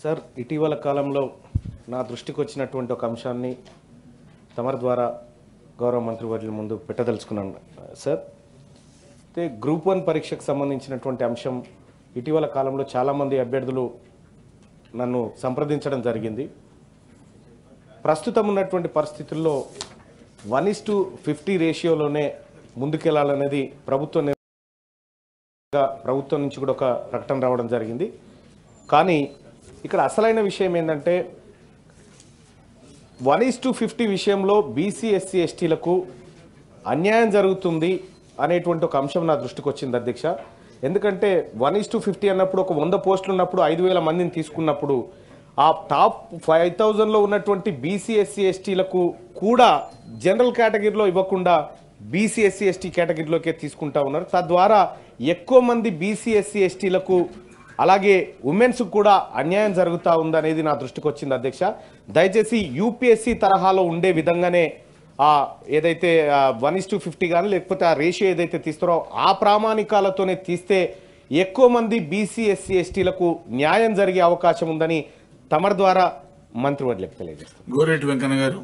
Sir ఇటీవల కాలంలో నా దృష్టికి వచ్చినటువంటి ఒక అంశాన్ని తమరి ద్వారా గౌరవ మంత్రివర్యుల ముందు పెట్టదలుచుకున్నాను సార్. అయితే గ్రూప్ 1 పరీక్షకు సంబంధించినటువంటి అంశం ఇటీవల కాలంలో చాలామంది అభ్యర్థులు నన్ను సంప్రదించడం జరిగింది. ప్రస్తుతం ఉన్నటువంటి పరిస్థితుల్లో 1:50 రేషియోలోనే ముందుకెళ్లాలనేది ప్రభుత్వం నుంచి కూడా ఒక ప్రకటన రావడం జరిగింది. కానీ ఇక్కడ అసలైన విషయం ఏంటంటే 1:50 విషయంలో బీసీ ఎస్సీ ఎస్టీలకు అన్యాయం జరుగుతుంది అనేటువంటి ఒక అంశం నా దృష్టికి వచ్చింది అధ్యక్ష. ఎందుకంటే 1:50 అన్నప్పుడు ఒక 100 పోస్టులు ఉన్నప్పుడు 5,000 మందిని తీసుకున్నప్పుడు ఆ టాప్ 5,000లో ఉన్నటువంటి బీసీ ఎస్సీ ఎస్టీలకు కూడా జనరల్ కేటగిరీలో ఇవ్వకుండా బీసీ ఎస్సీ ఎస్టీ కేటగిరీలోకే తీసుకుంటా ఉన్నారు. తద్వారా ఎక్కువ మంది బీసీ ఎస్సీ ఎస్టీలకు అలాగే ఉమెన్స్ కూడా అన్యాయం జరుగుతూ ఉందనేది నా దృష్టికి వచ్చింది అధ్యక్ష. దయచేసి యూపీఎస్సీ తరహాలో ఉండే విధంగానే ఏదైతే 1:50 కానీ లేకపోతే ఆ రేషియో ఏదైతే తీస్తారో ఆ ప్రామాణికాలతోనే తీస్తే ఎక్కువ మంది బీసీ ఎస్సీ ఎస్టీలకు న్యాయం జరిగే అవకాశం ఉందని తమరి ద్వారా మంత్రివర్యులకు తెలియజేస్తారు. గోరెడ్డి వెంకన్న గారు.